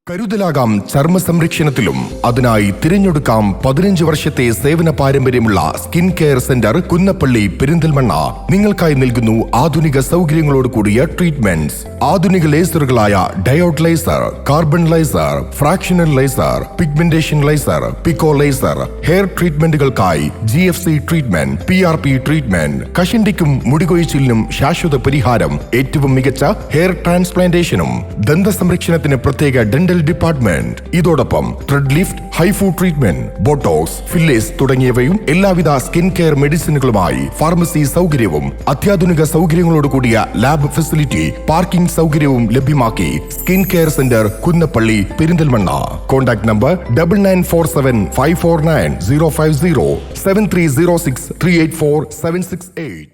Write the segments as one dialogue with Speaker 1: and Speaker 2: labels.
Speaker 1: കരുതലാകാം ചർമ്മ സംരക്ഷണത്തിലും. അതിനായി തിരഞ്ഞെടുക്കാം 15 വർഷത്തെ സേവന പാരമ്പര്യമുള്ള skin care centre Kunnappally Perinthalmanna. നിങ്ങൾക്കായി നൽകുന്നു ആധുനിക സൗകര്യങ്ങളോട് കൂടിയ ട്രീറ്റ്മെന്റ്സ്. ആധുനിക ലേസറുകളായ diode laser, carbon laser, fractional laser, pigmentation laser, pico laser, hair ട്രീറ്റ്മെന്റുകൾക്കായി GFC ട്രീറ്റ്മെന്റ്, PRP ട്രീറ്റ്മെന്റ്, കഷണ്ടിക്കും മുടികൊഴിച്ചിലിനും ശാശ്വത പരിഹാരം, ഏറ്റവും മികച്ച ഹെയർ ട്രാൻസ്പ്ലാന്റേഷനും, ദന്ത സംരക്ഷണത്തിന് പ്രത്യേക ഡെന്റൽ ഡിപ്പാർട്ട്മെന്റ്. ഇതോടൊപ്പം thread lift, hifu treatment, botox, fillers തുടങ്ങിയവയും എല്ലാവിധ സ്കിൻ കെയർ മെഡിസിനുകളുമായി ഫാർമസി സൗകര്യവും അത്യാധുനിക സൗകര്യങ്ങളോട് കൂടിയ ലാബ് ഫെസിലിറ്റി, പാർക്കിംഗ് സൗകര്യവും ലഭ്യമാക്കി skin care centre Kunnappally Perinthalmanna. Contact number 9947549050 7306384768.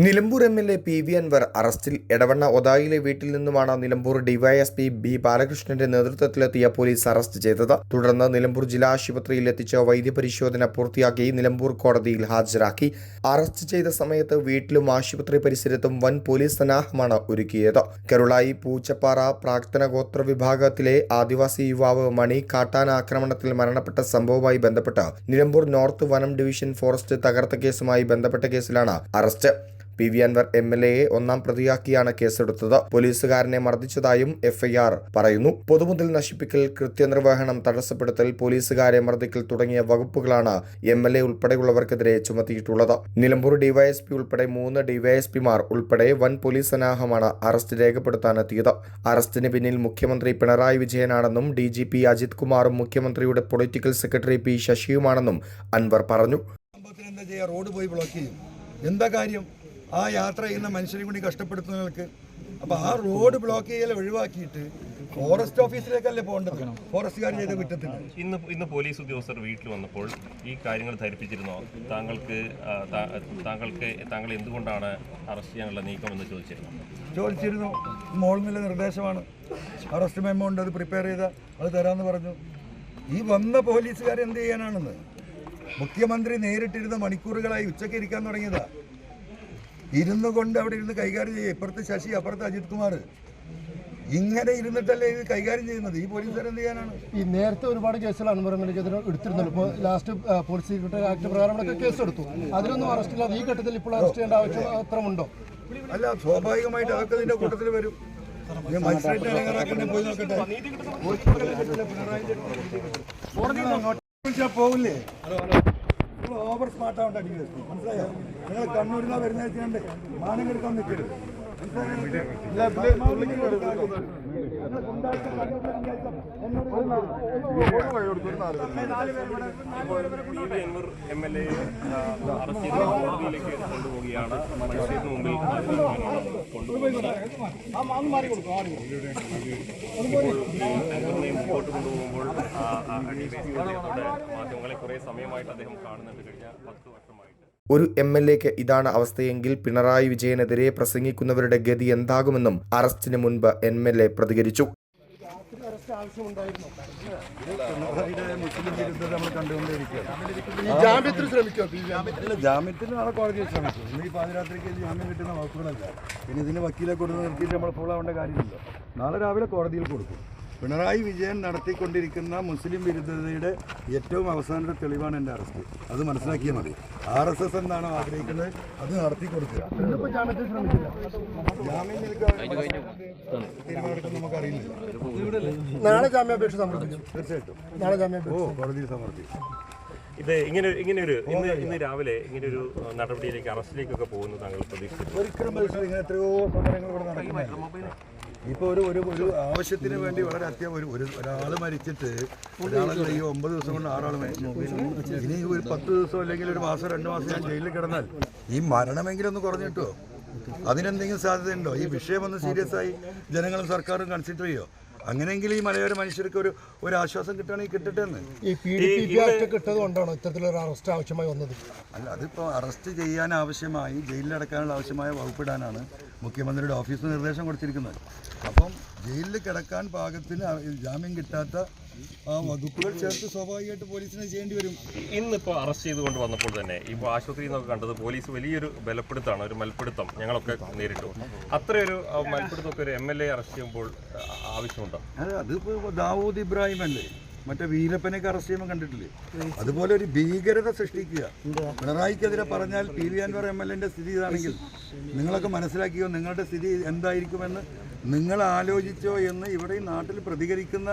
Speaker 2: Nilambur MLA PV Anvar അറസ്റ്റിൽ. എടവണ്ണ ഒതായിലെ വീട്ടിൽ നിന്നുമാണ് നിലമ്പൂർ ഡിവൈഎസ്പി B ബാലകൃഷ്ണന്റെ നേതൃത്വത്തിലെത്തിയ പോലീസ് അറസ്റ്റ് ചെയ്തത്. തുടർന്ന് നിലമ്പൂർ ജില്ലാ ആശുപത്രിയിൽ എത്തിച്ച് വൈദ്യപരിശോധന പൂർത്തിയാക്കി നിലമ്പൂർ കോടതിയിൽ ഹാജരാക്കി. അറസ്റ്റ് ചെയ്ത സമയത്ത് വീട്ടിലും ആശുപത്രി പരിസരത്തും വൻ പോലീസ് സന്നാഹമാണ് ഒരുക്കിയത്. കരുളായി പൂച്ചപ്പാറ പ്രാക്തന ഗോത്ര വിഭാഗത്തിലെ ആദിവാസി യുവാവ് മണി കാട്ടാന ആക്രമണത്തിൽ മരണപ്പെട്ട സംഭവവുമായി ബന്ധപ്പെട്ട് നിലമ്പൂർ നോർത്ത് വനം ഡിവിഷൻ ഫോറസ്റ്റ് തകർത്ത കേസുമായി ബന്ധപ്പെട്ട കേസിലാണ് അറസ്റ്റ്. PV അൻവർ MLAയെ ഒന്നാം പ്രതിയാക്കിയാണ് കേസെടുത്തത്. പോലീസുകാരനെ മർദ്ദിച്ചതായും FIR പറയുന്നു. പൊതുമുതൽ നശിപ്പിക്കൽ, കൃത്യനിർവഹണം തടസ്സപ്പെടുത്തൽ, പോലീസുകാരെ മർദ്ദിക്കൽ തുടങ്ങിയ വകുപ്പുകളാണ് MLA ഉൾപ്പെടെയുള്ളവർക്കെതിരെ ചുമത്തിയിട്ടുള്ളത്. നിലമ്പൂർ DYSP ഉൾപ്പെടെ 3 DYSPമാർ ഉൾപ്പെടെ വൻ പോലീസ് സന്നാഹമാണ് അറസ്റ്റ് രേഖപ്പെടുത്താനെത്തിയത്. അറസ്റ്റിന് പിന്നിൽ മുഖ്യമന്ത്രി പിണറായി വിജയനാണെന്നും DGP അജിത് കുമാറും മുഖ്യമന്ത്രിയുടെ പൊളിറ്റിക്കൽ സെക്രട്ടറി P ശശിയുമാണെന്നും അൻവർ പറഞ്ഞു.
Speaker 3: റോഡ് പോയി ബ്ലോക്ക് ചെയ്യും. എന്താ കാര്യം? ആ യാത്ര ചെയ്യുന്ന മനുഷ്യരെ കൂടി കഷ്ടപ്പെടുത്തുന്നവർക്ക്. അപ്പോൾ ആ റോഡ് ബ്ലോക്ക് ചെയ്യൽ ഒഴിവാക്കിയിട്ട് ഫോറസ്റ്റ് ഓഫീസിലേക്കല്ലേ പോകേണ്ടത്? ഫോറസ്റ്റുകാർ ചെയ്ത കുറ്റത്തിന്
Speaker 4: ഇന്ന് പോലീസ് ഉദ്യോഗസ്ഥർ വീട്ടിൽ വന്നപ്പോൾ ഈ കാര്യങ്ങൾ ധരിപ്പിച്ചിരുന്നോ? താങ്കൾ എന്തുകൊണ്ടാണ് അറസ്റ്റ് ചെയ്യാനുള്ള നീക്കം എന്ന്
Speaker 3: ചോദിച്ചിരുന്നു. മോളിനുള്ള നിർദ്ദേശമാണ്. അറസ്റ്റ് മെമ്മോ ഉണ്ട്, അത് പ്രിപ്പയർ ചെയ്താൽ അത് തരാമെന്ന് പറഞ്ഞു. ഈ വന്ന പോലീസുകാർ എന്ത് ചെയ്യാനാണെന്ന് മുഖ്യമന്ത്രി നേരിട്ടിരുന്ന മണിക്കൂറുകളായി ഉച്ചയ്ക്ക് ഇരിക്കാൻ തുടങ്ങിയതാ. ഇരുന്നു കൊണ്ട് അവിടെ ഇരുന്ന് കൈകാര്യം ചെയ്യുക. ഇപ്പുറത്ത് ശശി, അപ്പുറത്ത് അജിത് കുമാർ, ഇങ്ങനെ ഇരുന്നിട്ടല്ലേ ഇത് കൈകാര്യം ചെയ്യുന്നത്. ഈ പോലീസുകാർ എന്ത് ചെയ്യാനാണ്?
Speaker 5: ഈ നേരത്തെ ഒരുപാട് കേസുകൾ അൻവറിനെതിരെ എടുത്തിരുന്നല്ലോ. ഇപ്പോൾ ലാസ്റ്റ് പോലീസ് സെക്രട്ടറി ആക്ട് പ്രകാരം കേസ് എടുത്തു. അതിലൊന്നും അറസ്റ്റ് ഇല്ലാതെ ഈ ഘട്ടത്തിൽ ഇപ്പോൾ അറസ്റ്റ് ചെയ്യേണ്ട ആവശ്യം അത്രമുണ്ടോ?
Speaker 3: അല്ല, സ്വാഭാവികമായിട്ട് അതൊക്കെ ഇതിന്റെ കൂട്ടത്തിൽ വരും. മജിസ്ട്രേറ്റിനെ പോയി നോക്കട്ടെ. പോകില്ലേ? ഓവർ സ്മാർട്ട് ആവേണ്ട അടിക്കുക. മനസ്സിലായോ? നിങ്ങൾ കണ്ണൂരിൽ നിന്ന് വരുന്ന വെച്ചുകൊണ്ട് മാനം കെടുക്കാൻ നിൽക്കരുത്.
Speaker 4: കൊണ്ടുപോവുകയാണ്. മജിസ്ട്രേറ്റിന് മുമ്പിൽ മുമ്പോട്ട് കൊണ്ടുപോകുമ്പോൾ മാധ്യമങ്ങളെ കുറെ സമയമായിട്ട് അദ്ദേഹം കാണുന്നുണ്ട്. കഴിഞ്ഞ 10 വർഷമായിട്ട്
Speaker 2: ഒരു MLAക്ക് ഇതാണ് അവസ്ഥയെങ്കിൽ പിണറായി വിജയനെതിരെ പ്രസംഗിക്കുന്നവരുടെ ഗതി എന്താകുമെന്നും അറസ്റ്റിന് മുൻപ് MLA പ്രതികരിച്ചു.
Speaker 3: ജാമ്യത്തിന് നാളെ കോടതിയെ ശ്രമിച്ചു. ഇന്ന് ഈ പാതിരാത്രിക്ക് ജാമ്യം കിട്ടുന്ന വകുപ്പുകളല്ല. പിന്നെ ഇതിന് വക്കീലെ കൊടുത്ത് നിർത്തിയിട്ട് നമ്മൾ ഫോളാവേണ്ട കാര്യമില്ല. നാളെ രാവിലെ കോടതിയിൽ കൊടുക്കും. പിണറായി വിജയൻ നടത്തിക്കൊണ്ടിരിക്കുന്ന മുസ്ലിം വിരുദ്ധതയുടെ ഏറ്റവും അവസാനത്തെ തെളിവാണ് എൻ്റെ അറസ്റ്റ്. അത് മനസ്സിലാക്കിയാൽ മതി. RSS എന്താണോ ആഗ്രഹിക്കുന്നത് അത് നടത്തി കൊടുക്കുക. ജാമ്യം തീരുമാനമെടുക്കാൻ നമുക്കറിയില്ല.
Speaker 5: നാളെ ജാമ്യാപേക്ഷ സമർപ്പിക്കും.
Speaker 3: തീർച്ചയായിട്ടും
Speaker 5: നാളെ ജാമ്യാപേക്ഷ
Speaker 3: കോടതിയിൽ സമർപ്പിക്കും.
Speaker 4: ഇത് ഇന്ന് രാവിലെ ഇങ്ങനൊരു നടപടിയിലേക്ക്, അറസ്റ്റിലേക്കൊക്കെ പോകുന്നു താങ്കൾ പ്രതീക്ഷിച്ചു?
Speaker 3: ഒരിക്കലും ഇങ്ങനെ എത്രയോ സമരങ്ങൾ ഇവിടെ നടക്കുന്നത്. ഇപ്പോൾ ഒരു ആവശ്യത്തിന് വേണ്ടി വളരെ ഒരാൾ മരിച്ചിട്ട് ഒരാളല്ല, ഈ 9 ദിവസം കൊണ്ട് 6 ആൾ മരിച്ചു. ഇനി ഒരു 10 ദിവസം അല്ലെങ്കിൽ ഒരു മാസം 2 മാസം ഞാൻ ജയിലിൽ കിടന്നാൽ ഈ മരണമെങ്കിലും ഒന്ന് കുറഞ്ഞിട്ടോ? അതിനെന്തെങ്കിലും സാധ്യതയുണ്ടോ? ഈ വിഷയമൊന്ന് സീരിയസ് ആയി ജനങ്ങളും സർക്കാരും കൺസിഡർ ചെയ്യോ? അങ്ങനെയെങ്കിൽ ഈ മലയോര മനുഷ്യർക്ക് ഒരു ആശ്വാസം കിട്ടുകയാണെങ്കിൽ കിട്ടട്ടെ എന്ന്.
Speaker 5: ഈ PDP ആക്ട് കിട്ടതുകൊണ്ടാണോ ഇത്തരത്തിലൊരു അറസ്റ്റ് ആവശ്യമായി വന്നത്?
Speaker 3: അല്ല, അതിപ്പോൾ അറസ്റ്റ് ചെയ്യാൻ ആവശ്യമായി ജയിലിലടക്കാനുള്ള ആവശ്യമായ വകുപ്പിടാനാണ് മുഖ്യമന്ത്രിയുടെ ഓഫീസ് നിർദ്ദേശം കൊടുത്തിരിക്കുന്നത്. അപ്പം ജയിലിൽ കിടക്കാൻ പാകത്തിന് ജാമ്യം കിട്ടാത്ത ആ വകുപ്പുകൾ ചേർത്ത് സ്വാഭാവികമായിട്ട് പോലീസിനെ ചെയ്യേണ്ടി വരും.
Speaker 4: ഇന്നിപ്പോൾ അറസ്റ്റ് ചെയ്തുകൊണ്ട് വന്നപ്പോൾ തന്നെ ഇപ്പോൾ ആശുപത്രിയിൽ നിന്നൊക്കെ കണ്ടത് പോലീസ് വലിയൊരു ബലപ്പെടുത്താണ്, ഒരു മൽപ്പിടുത്തം ഞങ്ങളൊക്കെ നേരിട്ടു. അത്രയൊരു മൽപ്പിടുത്തമൊക്കെ ഒരു MLA അറസ്റ്റ് ചെയ്യുമ്പോൾ ആവശ്യമുണ്ടോ?
Speaker 3: അതിപ്പോൾ ദാവൂദ് ഇബ്രാഹിം അല്ലേ, മറ്റേ വീരപ്പനെയൊക്കെ അറസ്റ്റ് ചെയ്യുമ്പോൾ കണ്ടിട്ടില്ലേ? അതുപോലെ ഒരു ഭീകരത സൃഷ്ടിക്കുക. പിണറായിക്കെതിരെ പറഞ്ഞാൽ PV അൻവർ MLA സ്ഥിതി ഇതാണെങ്കിൽ നിങ്ങളൊക്കെ മനസ്സിലാക്കിയോ, നിങ്ങളുടെ സ്ഥിതി എന്തായിരിക്കുമെന്ന് നിങ്ങൾ ആലോചിച്ചോ എന്ന് ഇവിടെ ഈ നാട്ടിൽ പ്രതികരിക്കുന്ന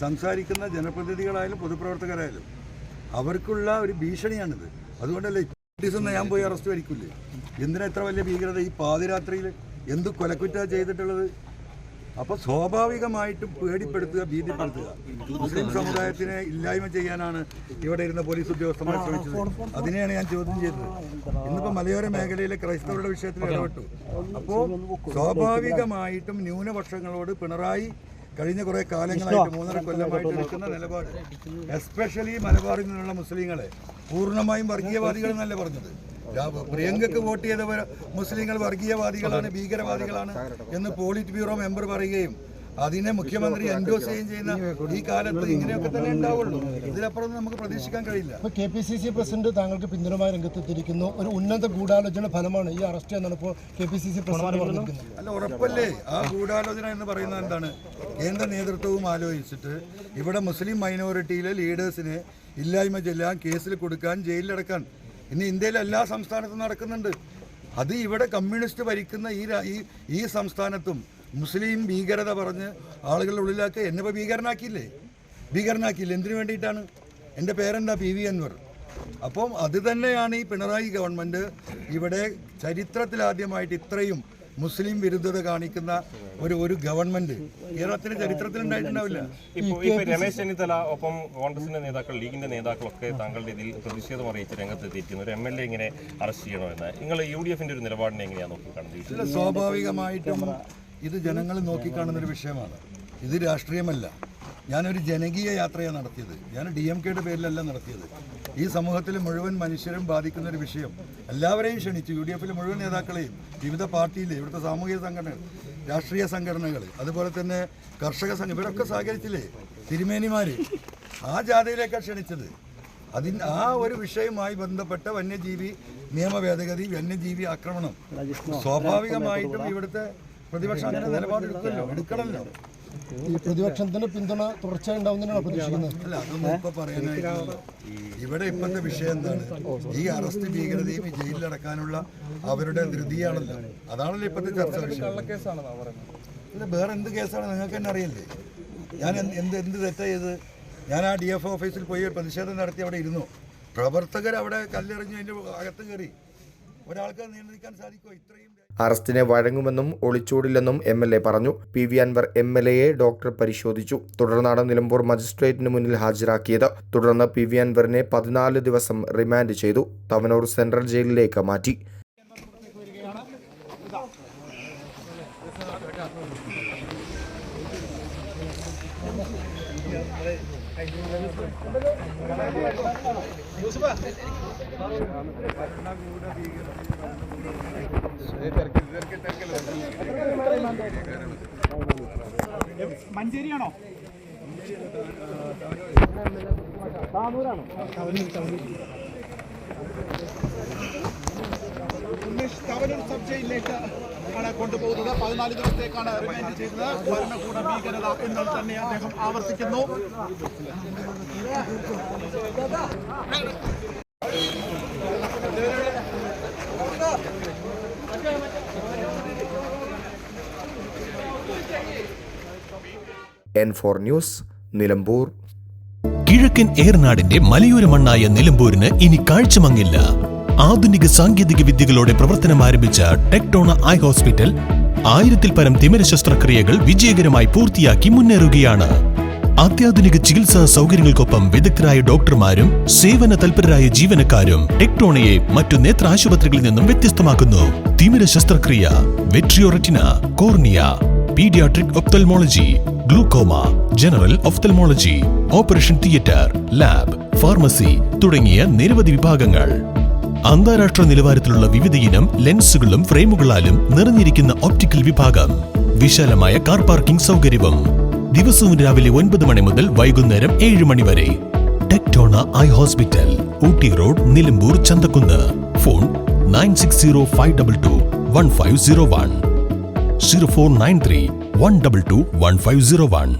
Speaker 3: സംസാരിക്കുന്ന ജനപ്രതിനിധികളായാലും പൊതുപ്രവർത്തകരായാലും അവർക്കുള്ള ഒരു ഭീഷണിയാണിത്. അതുകൊണ്ടല്ലേ നോട്ടീസൊന്നും ഞാൻ പോയി അറസ്റ്റ് വരിക്കില്ലേ? എന്തിനാ ഇത്ര വലിയ ഭീകരത ഈ പാതിരാത്രിയിൽ? എന്ത് കൊലക്കുറ്റാ ചെയ്തിട്ടുള്ളത്? അപ്പോൾ സ്വാഭാവികമായിട്ടും പേടിപ്പെടുത്തുക, ഭീതിപ്പെടുത്തുക. മുസ്ലിം സമുദായത്തിനെ ഇല്ലായ്മ ചെയ്യാനാണ് ഇവിടെ ഇരുന്ന പോലീസ് ഉദ്യോഗസ്ഥന്മാർ ശ്രമിച്ചത്. അതിനെയാണ് ഞാൻ ചോദ്യം ചെയ്തത്. ഇന്നിപ്പോൾ മലയോര മേഖലയിലെ ക്രൈസ്തവരുടെ വിഷയത്തിൽ ഇടപെട്ടു. അപ്പോൾ സ്വാഭാവികമായിട്ടും ന്യൂനപക്ഷങ്ങളോട് പിണറായി കഴിഞ്ഞ കുറേ കാലങ്ങളായിട്ട് 3.5 കൊല്ലമായിട്ട് എടുക്കുന്ന നിലപാട്, എസ്പെഷ്യലി മലബാറിൽ നിന്നുള്ള മുസ്ലിങ്ങളെ പൂർണ്ണമായും വർഗീയവാദികൾ എന്നല്ല പറഞ്ഞത്. പ്രിയങ്കയ്ക്ക് വോട്ട് ചെയ്തവർ മുസ്ലിങ്ങൾ വർഗീയവാദികളാണ്, ഭീകരവാദികളാണ് എന്ന് പോളിറ്റ് ബ്യൂറോ മെമ്പർ പറയുകയും അതിനെ മുഖ്യമന്ത്രി എൻഡോസ് ചെയ്യുന്ന ഈ കാലത്ത് ഇങ്ങനെയൊക്കെ തന്നെ ഉണ്ടാവുള്ളൂ. ഇതിലപ്പുറം നമുക്ക് പ്രതീക്ഷിക്കാൻ കഴിയില്ല.
Speaker 5: KPCC പ്രസിഡന്റ് താങ്കൾക്ക് പിന്തുണമായി രംഗത്തെത്തിയിരിക്കുന്നു. ഒരു ഉന്നത ഗൂഢാലോചന ഫലമാണ് ഈ അറസ്റ്റ് എന്നാണ് ഇപ്പോൾ KPCC പ്രസിഡന്റ് പറഞ്ഞിരിക്കുന്നത്.
Speaker 3: അല്ല, ഉറപ്പല്ലേ? ആ ഗൂഢാലോചന എന്ന് പറയുന്നത് എന്താണ്? കേന്ദ്ര നേതൃത്വവും ആലോചിച്ചിട്ട് ഇവിടെ മുസ്ലിം മൈനോറിറ്റിയിലെ ലീഡേഴ്സിനെ ഇല്ലായ്മ ചെല്ലാൻ, കേസിൽ കൊടുക്കാൻ, ജയിലിലടക്കാൻ ഇന്ന് ഇന്ത്യയിലെ എല്ലാ സംസ്ഥാനത്തും നടക്കുന്നുണ്ട്. അത് ഇവിടെ കമ്മ്യൂണിസ്റ്റ് ഭരിക്കുന്ന ഈ സംസ്ഥാനത്തും മുസ്ലിം ഭീകരത പറഞ്ഞ് ആളുകളുടെ ഉള്ളിലാക്കി. എന്നെ ഇപ്പോൾ ഭീകരനാക്കിയില്ലേ? എന്തിനു വേണ്ടിയിട്ടാണ്? എൻ്റെ പേരെന്താ? PV അൻവർ. അപ്പം അത് തന്നെയാണ് ഈ പിണറായി ഗവൺമെൻറ് ഇവിടെ ചരിത്രത്തിലാദ്യമായിട്ട് ഇത്രയും മുസ്ലിം വിരുദ്ധത കാണിക്കുന്ന ഒരു ഗവൺമെന്റ് കേരളത്തിന്റെ ചരിത്രത്തിൽ ഉണ്ടായിട്ടുണ്ടാവില്ല.
Speaker 4: ഇപ്പോൾ രമേശ് ചെന്നിത്തല ഒപ്പം കോൺഗ്രസിന്റെ നേതാക്കൾ, ലീഗിന്റെ നേതാക്കളൊക്കെ താങ്കളുടെ ഇതിൽ പ്രതിഷേധം അറിയിച്ച് രംഗത്തെത്തിയിരിക്കുന്നു. ഒരു MLA ഇങ്ങനെ അറസ്റ്റ് ചെയ്യണമെന്ന്. നിങ്ങൾ UDFന്റെ ഒരു നിലപാടിനെ എങ്ങനെയാണ് നോക്കിക്കാണുന്നത്?
Speaker 3: സ്വാഭാവികമായിട്ടും ഇത് ജനങ്ങൾ നോക്കിക്കാണുന്നൊരു വിഷയമാണ്. ഇത് രാഷ്ട്രീയമല്ല. ഞാനൊരു ജനകീയ യാത്രയാണ് നടത്തിയത്. ഞാൻ DMKയുടെ പേരിലല്ല നടത്തിയത്. ഈ സമൂഹത്തിൽ മുഴുവൻ മനുഷ്യരും ബാധിക്കുന്ന ഒരു വിഷയം. എല്ലാവരെയും ക്ഷണിച്ചു, UDFയിലെ മുഴുവൻ നേതാക്കളെയും, വിവിധ പാർട്ടിയിലെ, ഇവിടുത്തെ സാമൂഹിക സംഘടനകൾ, രാഷ്ട്രീയ സംഘടനകൾ, അതുപോലെ തന്നെ കർഷക സംഘം, ഇവരൊക്കെ സഹകരിച്ചില്ലേ? തിരുമേനിമാർ ആ ജാഥയിലേക്കാണ് ക്ഷണിച്ചത്. ആ ഒരു വിഷയവുമായി ബന്ധപ്പെട്ട വന്യജീവി നിയമ ഭേദഗതി, വന്യജീവി ആക്രമണം, സ്വാഭാവികമായിട്ടും ഇവിടുത്തെ പ്രതിപക്ഷം അങ്ങനെ എടുക്കണമല്ലോ.
Speaker 5: ഈ പ്രതിപക്ഷത്തിന് പിന്തുണ തുടർച്ചയായി ഉണ്ടാവുന്നതിനാണ് പ്രതീക്ഷിക്കുന്നത്.
Speaker 3: അല്ല, അതൊന്നും ഇപ്പൊ പറയാനായിട്ടില്ല. ഇവിടെ ഇപ്പോഴത്തെ വിഷയം എന്താണ്? ഈ അറസ്റ്റ്, ഭീകരതയും ഈ ജയിലിലടക്കാനുള്ള അവരുടെ ധൃതിയാണല്ലോ. അതാണല്ലോ ഇപ്പോഴത്തെ ചർച്ച വിഷയം. അല്ല, വേറെ എന്ത് കേസാണ് നിങ്ങൾക്ക് തന്നെ അറിയില്ലേ? ഞാൻ എന്ത് തെറ്റാ ചെയ്ത്? ഞാൻ ആ DF ഓഫീസിൽ പോയി പ്രതിഷേധം നടത്തി അവിടെ ഇരുന്നു. പ്രവർത്തകർ അവിടെ കല്ലെറിഞ്ഞ് അതിൻ്റെ അകത്ത് കയറി. ഒരാൾക്ക് നിയന്ത്രിക്കാൻ സാധിക്കുമോ? ഇത്രയും
Speaker 2: അറസ്റ്റിനെ വഴങ്ങുമെന്നും ഒളിച്ചോടില്ലെന്നും MLA പറഞ്ഞു. PV അൻവർ MLAയെ ഡോക്ടർ പരിശോധിച്ചു. തുടർന്നാണ് നിലമ്പൂർ മജിസ്ട്രേറ്റിന് മുന്നിൽ ഹാജരാക്കിയത്. തുടർന്ന് PV അൻവറിനെ 14 ദിവസം റിമാൻഡ് ചെയ്തു. തവനൂർ സെൻട്രൽ ജയിലിലേക്ക് മാറ്റി.
Speaker 6: മഞ്ചേരിയാണോ? തവനൂർ സബ് ജയിലിലേക്ക് ആണ് കൊണ്ടുപോകുന്നത്. 14 ദിവസത്തേക്കാണ് റിമാൻഡ് ചെയ്തത്. ഭരണകൂട ഭീകരത എന്നത് തന്നെ അദ്ദേഹം ആവർത്തിക്കുന്നു.
Speaker 2: N4 news, Nilambur.
Speaker 7: കിഴക്കൻ ഏറനാടിന്റെ മലയോര മണ്ണായ നിലമ്പൂരിന് ഇനി കാഴ്ചമങ്ങില്ല. ആധുനിക സാങ്കേതിക വിദ്യകളോടെ പ്രവർത്തനം ആരംഭിച്ച ടെക്ടോണ ഐ ഹോസ്പിറ്റൽ 1000-ൽ പരം തിമിര ശസ്ത്രക്രിയകൾ വിജയകരമായി പൂർത്തിയാക്കി മുന്നേറുകയാണ്. അത്യാധുനിക ചികിത്സാ സൗകര്യങ്ങൾക്കൊപ്പം വിദഗ്ധരായ ഡോക്ടർമാരും സേവന തൽപരരായ ജീവനക്കാരും ടെക്ടോണയെ മറ്റു നേത്ര ആശുപത്രികളിൽ നിന്നും വ്യത്യസ്തമാക്കുന്നു. തിമിര ശസ്ത്രക്രിയ, vitreo retina, cornea, paediatric ophthalmology, glaucoma, general ophthalmology, operation theatre, lab, pharmacy തുടങ്ങിയ നിരവധി വിഭാഗങ്ങൾ. അന്താരാഷ്ട്ര നിലവാരത്തിലുള്ള വിവിധയിനം ലെൻസുകളും ഫ്രെയിമുകളാലും നിറഞ്ഞിരിക്കുന്ന ഒപ്റ്റിക്കൽ വിഭാഗം, വിശാലമായ കാർ പാർക്കിംഗ് സൗകര്യവും, ദിവസവും രാവിലെ 9 മണി മുതൽ വൈകുന്നേരം 7 മണി വരെ. ടെക്ടോണ eye hospital, Ooty road, Nilambur, Chanthakunnu. Phone 9605221501, 0493 122 1501.